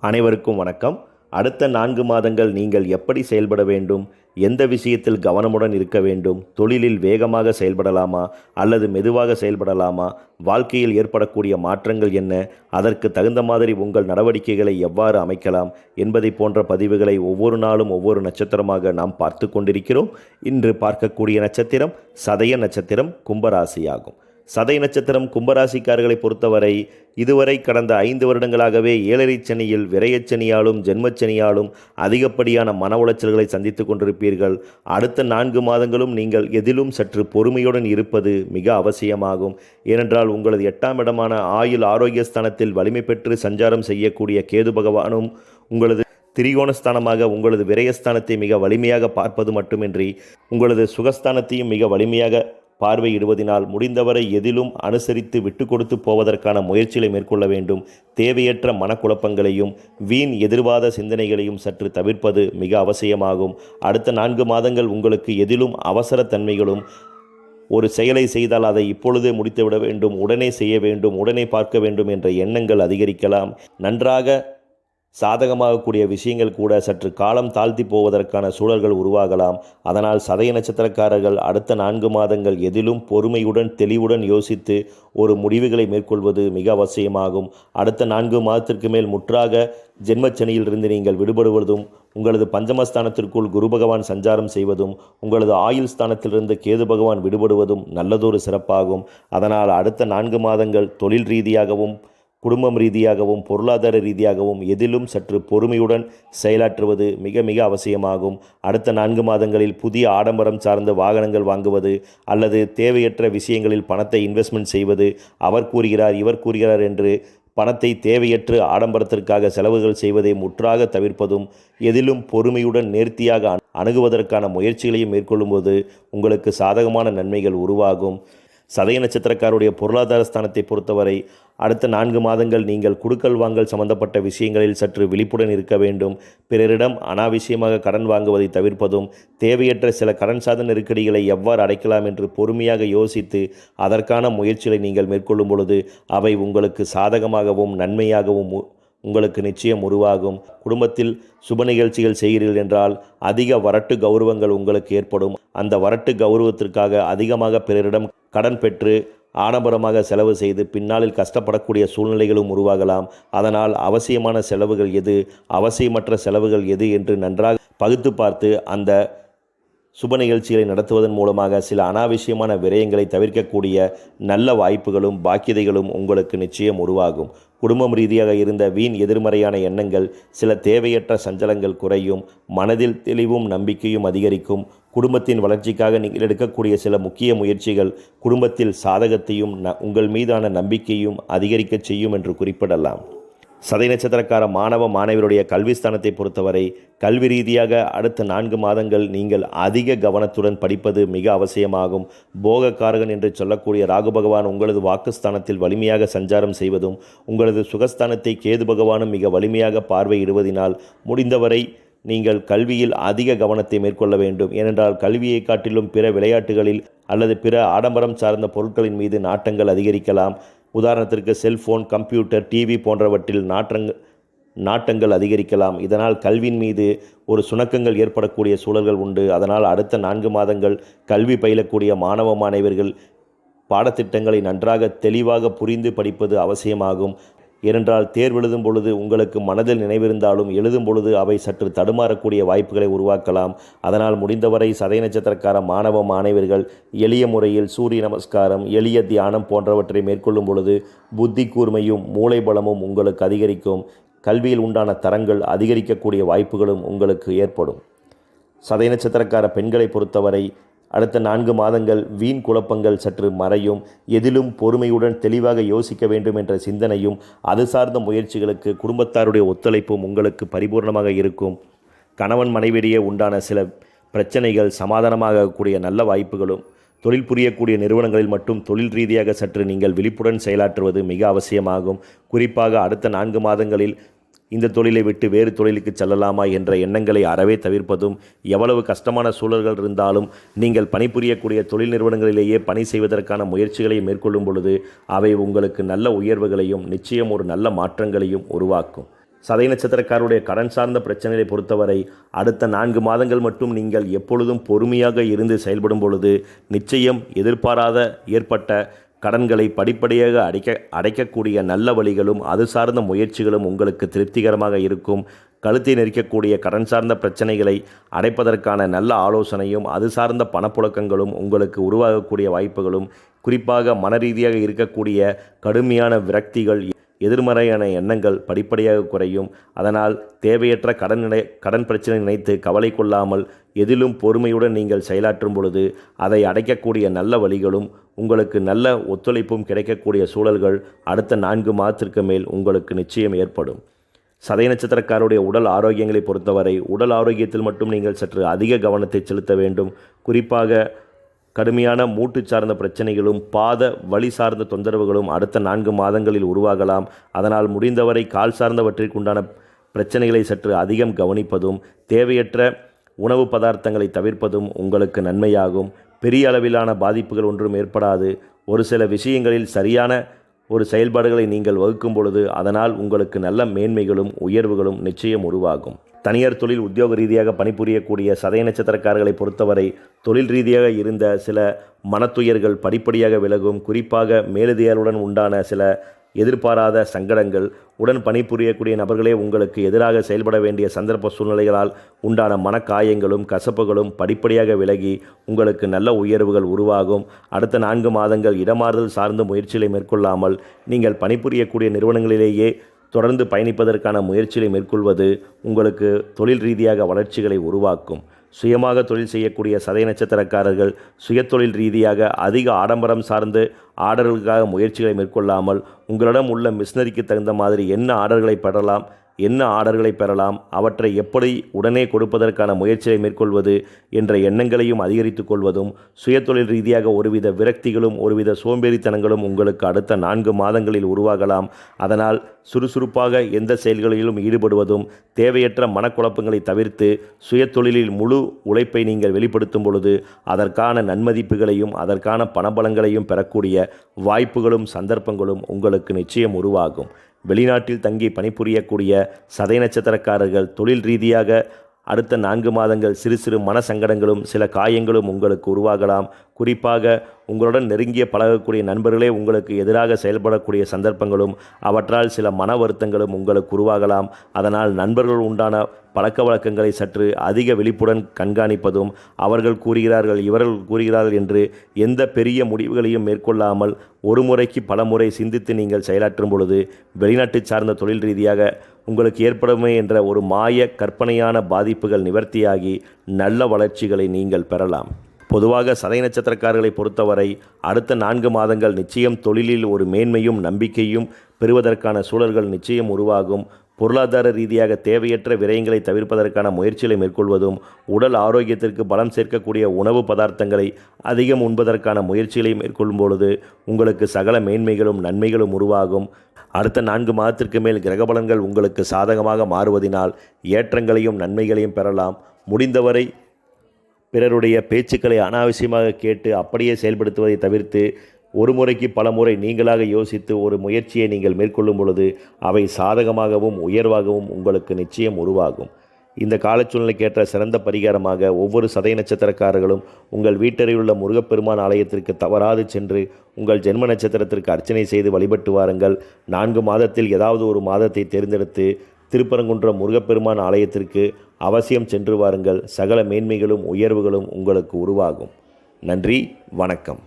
அனைவருக்கும் வணக்கம். அடுத்த 4 மாதங்கள் நீங்கள் எப்படி செயல்பட வேண்டும்? எந்த விஷயத்தில் கவனமுடன் இருக்க வேண்டும்? தொழிலில் வேகமாக செயல்படலாமா அல்லது மெதுவாக செயல்படலாமா? வாழ்க்கையில் ஏற்படக்கூடிய மாற்றங்கள் என்ன? அதற்கு தகுந்த மாதிரி உங்கள் நடவடிக்கைகளை எவ்வாறு அமைக்கலாம் என்பதை போன்ற பதிவுகளை ஒவ்வொரு நாளும் ஒவ்வொரு நட்சத்திரமாக நாம் பார்த்து கொண்டிருக்கிறோம். இன்று பார்க்கக்கூடிய நட்சத்திரம் சதய நட்சத்திரம், கும்பராசியாகும். சதய நட்சத்திரம் கும்பராசிக்காரர்களை பொறுத்தவரை இதுவரை கடந்த 5 வருடங்களாகவே ஏழரை சனியில், விரயச்சனியாலும் ஜென்மச்சனியாலும் அதிகப்படியான மன உளைச்சல்களை சந்தித்து கொண்டிருப்பீர்கள். அடுத்த 4 மாதங்களும் நீங்கள் எதிலும் சற்று பொறுமையுடன் இருப்பது மிக அவசியமாகும். ஏனென்றால் உங்களது 8ஆம் இடமான ஆயுள் ஆரோக்கியஸ்தானத்தில் வலிமை பெற்று சஞ்சாரம் செய்யக்கூடிய கேது பகவானும் உங்களது திரிகோணஸ்தானமாக உங்களது விரயஸ்தானத்தை மிக வலிமையாக பார்ப்பது மட்டுமின்றி உங்களது சுகஸ்தானத்தையும் மிக வலிமையாக பார்வையிடுவதனால் முடிந்தவரை எதிலும் அனுசரித்து விட்டு கொடுத்து போவதற்கான முயற்சிகளை மேற்கொள்ள வேண்டும். தேவையற்ற மனக்குழப்பங்களையும் வீண் எதிர்வாத சிந்தனைகளையும் சற்று தவிர்ப்பது மிக அவசியமாகும். அடுத்த 4 மாதங்கள் உங்களுக்கு எதிலும் அவசர தன்மைகளும், ஒரு செயலை செய்தால் அதை இப்பொழுதே முடித்துவிட வேண்டும், உடனே செய்ய வேண்டும், உடனே பார்க்க வேண்டும் என்ற எண்ணங்கள் அதிகரிக்கலாம். நன்றாக சாதகமாகக்கூடிய விஷயங்கள் கூட சற்று காலம் தாழ்த்தி போவதற்கான சூழல்கள் உருவாகலாம். அதனால் சதய நட்சத்திரக்காரர்கள் அடுத்த 4 மாதங்கள் எதிலும் பொறுமையுடன் தெளிவுடன் யோசித்து ஒரு முடிவுகளை மேற்கொள்வது மிக அவசியமாகும். அடுத்த 4 மாதத்திற்கு மேல் முற்றாக ஜென்மச்சனியிலிருந்து நீங்கள் விடுபடுவதும், உங்களது பஞ்சமஸ்தானத்திற்குள் குரு பகவான் சஞ்சாரம் செய்வதும், உங்களது ஆயுள் ஸ்தானத்திலிருந்து கேது பகவான் விடுபடுவதும் நல்லதொரு சிறப்பாகும். அதனால் அடுத்த 4 மாதங்கள் தொழில் ரீதியாகவும், குடும்பம் ரீதியாகவும், பொருளாதார ரீதியாகவும் எதிலும் சற்று பொறுமையுடன் செயலாற்றுவது மிக மிக அவசியமாகும். அடுத்த 4 மாதங்களில் புதிய ஆடம்பரம் சார்ந்த வாகனங்கள் வாங்குவது அல்லது தேவையற்ற விஷயங்களில் பணத்தை இன்வெஸ்ட்மெண்ட் செய்வது, அவர் கூறுகிறார் இவர் கூறுகிறார் என்று பணத்தை தேவையற்ற ஆடம்பரத்திற்காக செலவுகள் செய்வதை முற்றாக தவிர்ப்பதும், எதிலும் பொறுமையுடன் நேர்த்தியாக அணுகுவதற்கான முயற்சிகளையும் மேற்கொள்ளும்போது உங்களுக்கு சாதகமான நன்மைகள் உருவாகும். சதய நட்சத்திரக்காருடைய பொருளாதார ஸ்தானத்தை பொறுத்தவரை அடுத்த 4 மாதங்கள் நீங்கள் குடுக்கல் வாங்கல் சம்பந்தப்பட்ட விஷயங்களில் சற்று விழிப்புடன் இருக்க வேண்டும். பிறரிடம் அனாவசியமாக கடன் வாங்குவதை தவிர்ப்பதும், தேவையற்ற சில கடன் சார்ந்த நெருக்கடிகளை எவ்வாறு அடைக்கலாம் என்று பொறுமையாக யோசித்து அதற்கான முயற்சிகளை நீங்கள் மேற்கொள்ளும் பொழுது அவை உங்களுக்கு சாதகமாகவும் நன்மையாகவும் உங்களுக்கு நிச்சயம் உருவாகும். குடும்பத்தில் சுப நிகழ்ச்சிகள் செய்கிறீர்கள் என்றால் அதிக வரட்டு கௌரவங்கள் உங்களுக்கு ஏற்படும். அந்த வரட்டு கௌரவத்திற்காக அதிகமாக பிறரிடம் கடன் பெற்று ஆடம்பரமாக செலவு செய்து பின்னாளில் கஷ்டப்படக்கூடிய சூழ்நிலைகளும் உருவாகலாம். அதனால் அவசியமான செலவுகள் எது, அவசியமற்ற செலவுகள் எது என்று நன்றாக பகுத்து பார்த்து அந்த சுப நிகழ்ச்சிகளை நடத்துவதன் மூலமாக சில அனாவசியமான விரயங்களை தவிர்க்கக்கூடிய நல்ல வாய்ப்புகளும் பாக்கியதைகளும் உங்களுக்கு நிச்சயம் உருவாகும். குடும்பம் ரீதியாக இருந்த வீண் எதிர்மறையான எண்ணங்கள், சில தேவையற்ற சஞ்சலங்கள் குறையும். மனதில் தெளிவும் நம்பிக்கையும் அதிகரிக்கும். குடும்பத்தின் வளர்ச்சிக்காக நீங்கள் எடுக்கக்கூடிய சில முக்கிய முயற்சிகள் குடும்பத்தில் சாதகத்தையும் உங்கள் மீதான நம்பிக்கையும் அதிகரிக்கச் செய்யும் என்று குறிப்பிடலாம். சதய நட்சத்திரக்கார மாணவ மாணவருடைய கல்விஸ்தானத்தை பொறுத்தவரை கல்வி ரீதியாக அடுத்த 4 மாதங்கள் நீங்கள் அதிக கவனத்துடன் படிப்பது மிக அவசியமாகும். போகக்காரகன் என்று சொல்லக்கூடிய ராகு பகவான் உங்களது வாக்குஸ்தானத்தில் வலிமையாக சஞ்சாரம் செய்வதும், உங்களது சுகஸ்தானத்தை கேது பகவானும் மிக வலிமையாக பார்வையிடுவதினால் முடிந்தவரை நீங்கள் கல்வியில் அதிக கவனத்தை மேற்கொள்ள வேண்டும். ஏனென்றால் கல்வியை காட்டிலும் பிற விளையாட்டுகளில் அல்லது பிற ஆடம்பரம் சார்ந்த பொருட்களின் மீது நாட்டங்கள் அதிகரிக்கலாம். உதாரணத்திற்கு செல்போன், கம்ப்யூட்டர், டிவி போன்றவற்றில் நாட்டங்கள் அதிகரிக்கலாம். இதனால் கல்வியின் மீது ஒரு சுணக்கங்கள் ஏற்படக்கூடிய சூழல்கள் உண்டு. அதனால் அடுத்த 4 மாதங்கள் கல்வி பயிலக்கூடிய மாணவ மாணவர்கள் பாடத்திட்டங்களை நன்றாக தெளிவாக புரிந்து படிப்பது அவசியமாகும். ஏனென்றால் தேர்வெழுதும் பொழுது உங்களுக்கு மனதில் நினைவிருந்தாலும் எழுதும் பொழுது அவை சற்று தடுமாறக்கூடிய வாய்ப்புகளை உருவாக்கலாம். அதனால் முடிந்தவரை சதய நட்சத்திரக்கார மாணவ மாணவர்கள் எளிய முறையில் சூரிய நமஸ்காரம், எளிய தியானம் போன்றவற்றை மேற்கொள்ளும் பொழுது புத்தி கூர்மையும் மூளை பலமும் உங்களுக்கு அதிகரிக்கும். கல்வியில் உண்டான தரங்கள் அதிகரிக்கக்கூடிய வாய்ப்புகளும் உங்களுக்கு ஏற்படும். சதய நட்சத்திரக்கார பெண்களை பொறுத்தவரை அடுத்த 4 மாதங்கள் வீண் குழப்பங்கள் சற்று மறையும். எதிலும் பொறுமையுடன் தெளிவாக யோசிக்க வேண்டும் என்ற சிந்தனையும், அது சார்ந்த முயற்சிகளுக்கு குடும்பத்தாருடைய ஒத்துழைப்பும் உங்களுக்கு பரிபூர்ணமாக இருக்கும். கணவன் மனைவியிடையே உண்டான சில பிரச்சனைகள் சமாதானமாகக்கூடிய நல்ல வாய்ப்புகளும், தொழில் புரியக்கூடிய நிறுவனங்களில் மட்டும் தொழில் ரீதியாக சற்று நீங்கள் விழிப்புடன் செயலாற்றுவது மிக அவசியமாகும். குறிப்பாக அடுத்த 4 மாதங்களில் இந்த தொழிலை விட்டு வேறு தொழிலுக்கு செல்லலாமா என்ற எண்ணங்களை அறவே தவிர்ப்பதும், எவ்வளவு கஷ்டமான சூழல்கள் இருந்தாலும் நீங்கள் பணிபுரியக்கூடிய தொழில் நிறுவனங்களிலேயே பணி செய்வதற்கான முயற்சிகளை மேற்கொள்ளும் பொழுது அவை உங்களுக்கு நல்ல உயர்வுகளையும் நிச்சயம் ஒரு நல்ல மாற்றங்களையும் உருவாக்கும். சதய நட்சத்திரக்காரருடைய கடன் சார்ந்த பிரச்சனைகளை பொறுத்தவரை அடுத்த 4 மாதங்கள் மட்டும் நீங்கள் எப்பொழுதும் பொறுமையாக இருந்து செயல்படும் பொழுது நிச்சயம் எதிர்பாராத ஏற்பட்ட கடன்களை படிப்படியாக அடைக்கக்கூடிய நல்ல வழிகளும் அது சார்ந்த முயற்சிகளும் உங்களுக்கு திருப்திகரமாக இருக்கும். கழுத்தை நெரிக்கக்கூடிய கடன் சார்ந்த பிரச்சனைகளை அடைப்பதற்கான நல்ல ஆலோசனையும் அது சார்ந்த பணப்புழக்கங்களும் உங்களுக்கு உருவாகக்கூடிய வாய்ப்புகளும், குறிப்பாக மனரீதியாக இருக்கக்கூடிய கடுமையான விரக்திகள், எதிர்மறையான எண்ணங்கள் படிப்படியாக குறையும். அதனால் தேவையற்ற கடன் பிரச்சனை நினைத்து கவலை கொள்ளாமல் எதிலும் பொறுமையுடன் நீங்கள் செயலாற்றும் பொழுது அதை அடைக்கக்கூடிய நல்ல வழிகளும் உங்களுக்கு நல்ல ஒத்துழைப்பும் கிடைக்கக்கூடிய சூழல்கள் அடுத்த 4 மாதத்திற்கு மேல் உங்களுக்கு நிச்சயம் ஏற்படும். சதய நட்சத்திரக்காரருடைய உடல் ஆரோக்கியங்களை பொறுத்தவரை உடல் ஆரோக்கியத்தில் மட்டும் நீங்கள் சற்று அதிக கவனத்தை செலுத்த வேண்டும். குறிப்பாக கடுமையான மூட்டு சார்ந்த பிரச்சனைகளும் பாத வலி சார்ந்த தொந்தரவுகளும் அடுத்த 4 மாதங்களில் உருவாகலாம். அதனால் முடிந்தவரை கால் சார்ந்தவற்றிற்குண்டான பிரச்சனைகளை சற்று அதிகம் கவனிப்பதும் தேவையற்ற உணவு பதார்த்தங்களை தவிர்ப்பதும் உங்களுக்கு நன்மையாகும். பெரிய அளவிலான பாதிப்புகள் ஒன்றும் ஏற்படாது. ஒரு சில விஷயங்களில் சரியான ஒரு செயல்பாடுகளை நீங்கள் வகுக்கும் பொழுது அதனால் உங்களுக்கு நல்ல மேன்மைகளும் உயர்வுகளும் நிச்சயம் உருவாகும். தனியார் தொழில் உத்தியோக ரீதியாக பணிபுரியக்கூடிய சதய நட்சத்திரக்காரர்களை பொறுத்தவரை தொழில் ரீதியாக இருந்த சில மனத்துயர்கள் படிப்படியாக விலகும். குறிப்பாக மேலதிகாரிகளுடன் உண்டான சில எதிர்பாராத சங்கடங்கள், உடன் பணிபுரியக்கூடிய நபர்களே உங்களுக்கு எதிராக செயல்பட வேண்டிய சந்தர்ப்ப சூழ்நிலைகளால் உண்டான மனக்காயங்களும் கசப்புகளும் படிப்படியாக விலகி உங்களுக்கு நல்ல உயர்வுகள் உருவாகும். அடுத்த 4 மாதங்கள் இடமாறுதல் சார்ந்த முயற்சிகளை மேற்கொள்ளாமல் நீங்கள் பணிபுரியக்கூடிய நிறுவனங்களிலேயே தொடர்ந்து பயணிப்பதற்கான முயற்சிகளை மேற்கொள்வது உங்களுக்கு தொழில் ரீதியாக வளர்ச்சிகளை உருவாக்கும். சுயமாக தொழில் செய்யக்கூடிய சதய நட்சத்திரக்காரர்கள் சுயதொழில் ரீதியாக அதிக ஆடம்பரம் சார்ந்து ஆர்டர்களுக்காக முயற்சிகளை மேற்கொள்ளாமல் உங்களிடம் உள்ள மிஷினரிக்கு தகுந்த மாதிரி என்ன ஆர்டர்களை பெறலாம், அவற்றை எப்படி உடனே கொடுப்பதற்கான முயற்சியை மேற்கொள்வது என்ற எண்ணங்களையும் அதிகரித்துக் கொள்வதும், சுயதொழில் ரீதியாக ஒருவித விரக்திகளும் ஒருவித சோம்பேறித்தனங்களும் உங்களுக்கு அடுத்த 4 மாதங்களில் உருவாகலாம். அதனால் சுறுசுறுப்பாக எந்த செயல்களிலும் ஈடுபடுவதும் தேவையற்ற மனக்குழப்பங்களை தவிர்த்து சுயதொழிலில் முழு உழைப்பை நீங்கள் வெளிப்படுத்தும் பொழுது அதற்கான நன்மதிப்புகளையும் அதற்கான பணபலங்களையும் பெறக்கூடிய வாய்ப்புகளும் சந்தர்ப்பங்களும் உங்களுக்கு நிச்சயம் உருவாகும். வெளிநாட்டில் தங்கி பணிபுரியக்கூடிய சதய நட்சத்திரக்காரர்கள் தொழில் ரீதியாக அடுத்த 4 மாதங்கள் சிறு சிறு மன சங்கடங்களும் சில காயங்களும் உங்களுக்கு உருவாகலாம். குறிப்பாக உங்களுடன் நெருங்கிய பழகக்கூடிய நண்பர்களே உங்களுக்கு எதிராக செயல்படக்கூடிய சந்தர்ப்பங்களும் அவற்றால் சில மன வருத்தங்களும் உங்களுக்கு உருவாகலாம். அதனால் நண்பர்கள் உண்டான பழக்க வழக்கங்களை சற்று அதிக விழிப்புடன் கண்காணிப்பதும், அவர்கள் கூறுகிறார்கள் இவர்கள் கூறுகிறார்கள் என்று எந்த பெரிய முடிவுகளையும் மேற்கொள்ளாமல் ஒரு முறைக்கு பல முறை சிந்தித்து நீங்கள் செயலாற்றும் பொழுது வெளிநாட்டு சார்ந்த தொழில் ரீதியாக உங்களுக்கு ஏற்படுமே என்ற ஒரு மாய கற்பனையான பாதிப்புகள் நிவர்த்தியாகி நல்ல வளர்ச்சிகளை நீங்கள் பெறலாம். பொதுவாக சதய நட்சத்திரக்காரர்களை பொறுத்தவரை அடுத்த 4 மாதங்கள் நிச்சயம் தொழிலில் ஒரு மேன்மையும் நம்பிக்கையும் பெறுவதற்கான சூழல்கள் நிச்சயம் உருவாகும். பொருளாதார ரீதியாக தேவையற்ற விரயங்களை தவிர்ப்பதற்கான முயற்சிகளை மேற்கொள்வதும், உடல் ஆரோக்கியத்திற்கு பலம் சேர்க்கக்கூடிய உணவு பதார்த்தங்களை அதிகம் உண்பதற்கான முயற்சிகளை மேற்கொள்ளும் பொழுது உங்களுக்கு சகல மேன்மைகளும் நன்மைகளும் உருவாகும். அடுத்த 4 மாதத்திற்கு மேல் கிரகபலன்கள் உங்களுக்கு சாதகமாக மாறுவதினால் ஏற்றங்களையும் நன்மைகளையும் பெறலாம். முடிந்தவரை பிறருடைய பேச்சுக்களை அனாவசியமாக கேட்டு அப்படியே செயல்படுத்துவதை தவிர்த்து ஒரு முறைக்கு பல முறை நீங்களாக யோசித்து ஒரு முயற்சியை நீங்கள் மேற்கொள்ளும் பொழுது அவை சாதகமாகவும் உயர்வாகவும் உங்களுக்கு நிச்சயம் உருவாகும். இந்த காலச்சூழ்நிலைக்கேற்ற சிறந்த பரிகாரமாக ஒவ்வொரு சதய நட்சத்திரக்காரர்களும் உங்கள் வீட்டருகிலுள்ள முருகப்பெருமான் ஆலயத்திற்கு தவறாது சென்று உங்கள் ஜென்ம நட்சத்திரத்திற்கு அர்ச்சனை செய்து வழிபட்டு வாருங்கள். 4 மாதத்தில் ஏதாவது ஒரு மாதத்தை தேர்ந்தெடுத்து திருப்பரங்குன்றம் முருகப்பெருமான் ஆலயத்திற்கு அவசியம் சென்று வாருங்கள். சகல மேன்மைகளும் உயர்வுகளும் உங்களுக்கு உருவாகும். நன்றி, வணக்கம்.